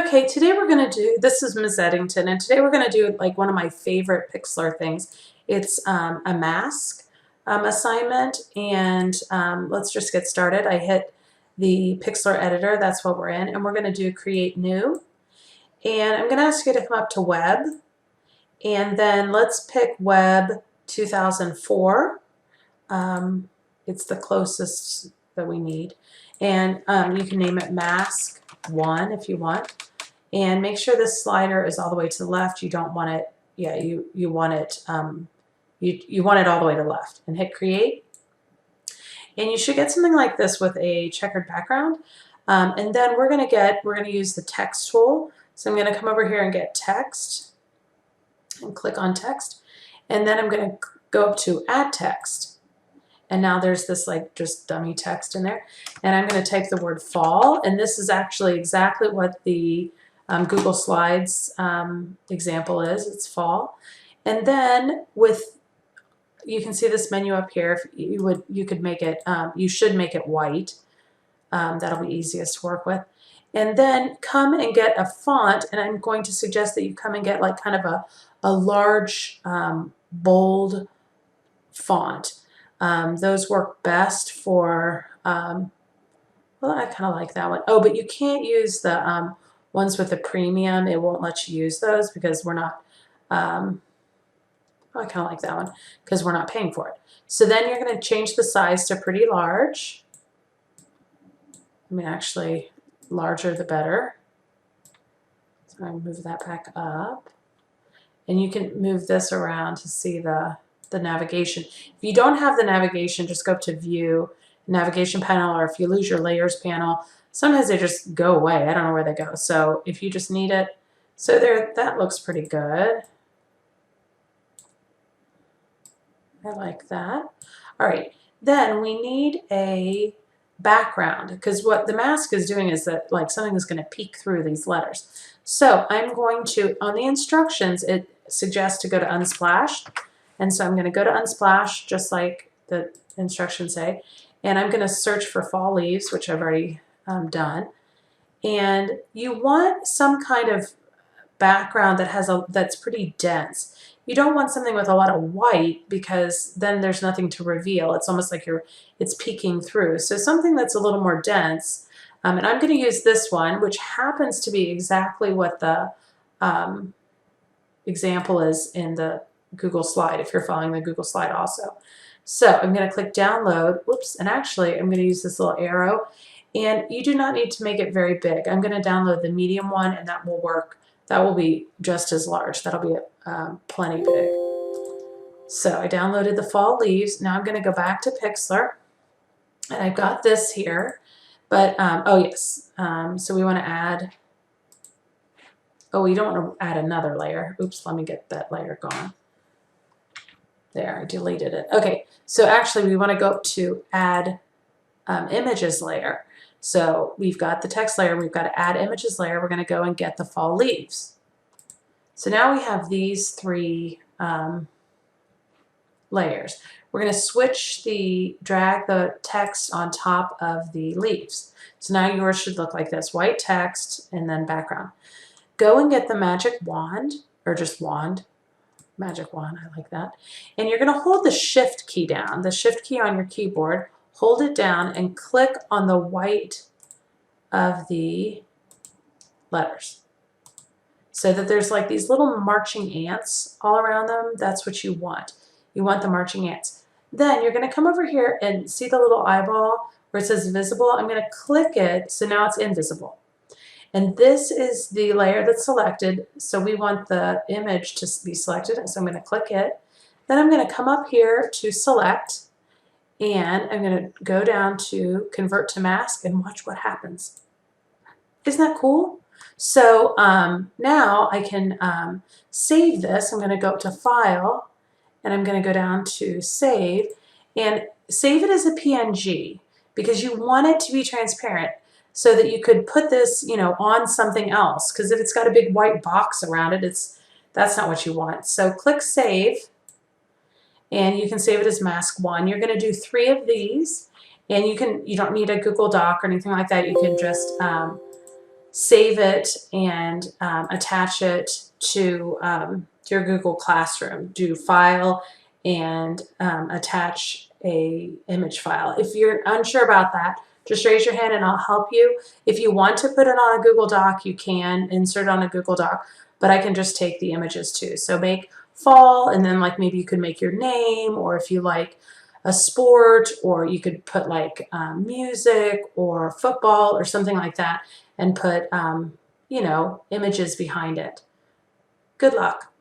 Okay, today we're going to do, this is Ms. Eddington, and today we're going to do like one of my favorite Pixlr things. It's a mask assignment, and let's just get started. I hit the Pixlr editor, that's what we're in, and we're going to do create new. And I'm going to ask you to come up to web, and then let's pick web 2004. It's the closest that we need. And you can name it mask 1 if you want. And make sure this slider is all the way to the left. You don't want it, yeah, you want it, you want it all the way to the left. And hit create. And you should get something like this with a checkered background. And then we're going to use the text tool. So I'm going to come over here and get text and click on text. And then I'm going to go up to add text. And now there's this like just dummy text in there. And I'm going to type the word fall. And this is actually exactly what the Google Slides example is. It's fall. And then you can see this menu up here. If you could make it, you should make it white. That'll be easiest to work with. And then come and get a font. And I'm going to suggest that you come and get like kind of a large, bold font. Those work best for, well, I kind of like that one. Oh, but you can't use the ones with the premium. It won't let you use those because we're not, oh, I kind of like that one because we're not paying for it. So then you're going to change the size to pretty large. I mean, actually, larger the better. So I move that back up. And you can move this around to see the navigation. If you don't have the navigation, just go up to view, navigation panel, or if you lose your layers panel, sometimes they just go away. I don't know where they go. So if you just need it, so there, that looks pretty good. I like that. All right, then we need a background because what the mask is doing is that like something is going to peek through these letters. So I'm going to, on the instructions, it suggests to go to Unsplash. And so I'm going to go to Unsplash, just like the instructions say, and I'm going to search for fall leaves, which I've already done. And you want some kind of background that has that's pretty dense. You don't want something with a lot of white because then there's nothing to reveal. It's almost like it's peeking through. So something that's a little more dense. And I'm going to use this one, which happens to be exactly what the example is in the Google slide, if you're following the Google slide also. So I'm going to click download, whoops, and actually I'm going to use this little arrow, and you do not need to make it very big. I'm going to download the medium one, and that will work. That will be just as large. That'll be plenty big. So I downloaded the fall leaves. Now I'm going to go back to Pixlr, and I've got this here, but oh yes, so we want to add, oh, we don't want to add another layer. Oops, let me get that layer gone. There, I deleted it. Okay, so actually we want to go up to add images layer. So we've got the text layer, we've got to add images layer. We're going to go and get the fall leaves. So now we have these three layers. We're going to drag the text on top of the leaves. So now yours should look like this, white text and then background. Go and get the magic wand, or just wand. Magic wand, I like that. And you're going to hold the shift key down, the shift key on your keyboard, hold it down and click on the white of the letters so that there's like these little marching ants all around them. That's what you want. You want the marching ants. Then you're going to come over here and see the little eyeball where it says visible. I'm going to click it, so now it's invisible. And this is the layer that's selected, so we want the image to be selected, so I'm going to click it. Then I'm going to come up here to select, and I'm going to go down to convert to mask and watch what happens. Isn't that cool? So now I can save this. I'm going to go up to File, and I'm going to go down to Save, and save it as a PNG because you want it to be transparent, so that you could put this, you know, on something else. Because if it's got a big white box around it, that's not what you want. So click Save, and you can save it as mask 1. You're going to do 3 of these, and you don't need a Google Doc or anything like that. You can just save it and attach it to your Google Classroom. Do File and attach a image file. If you're unsure about that, just raise your hand and I'll help you. If you want to put it on a Google Doc, you can insert on a Google Doc, but I can just take the images too. So make fall, and then like maybe you could make your name, or if you like a sport, or you could put like music or football or something like that, and put, you know, images behind it. Good luck.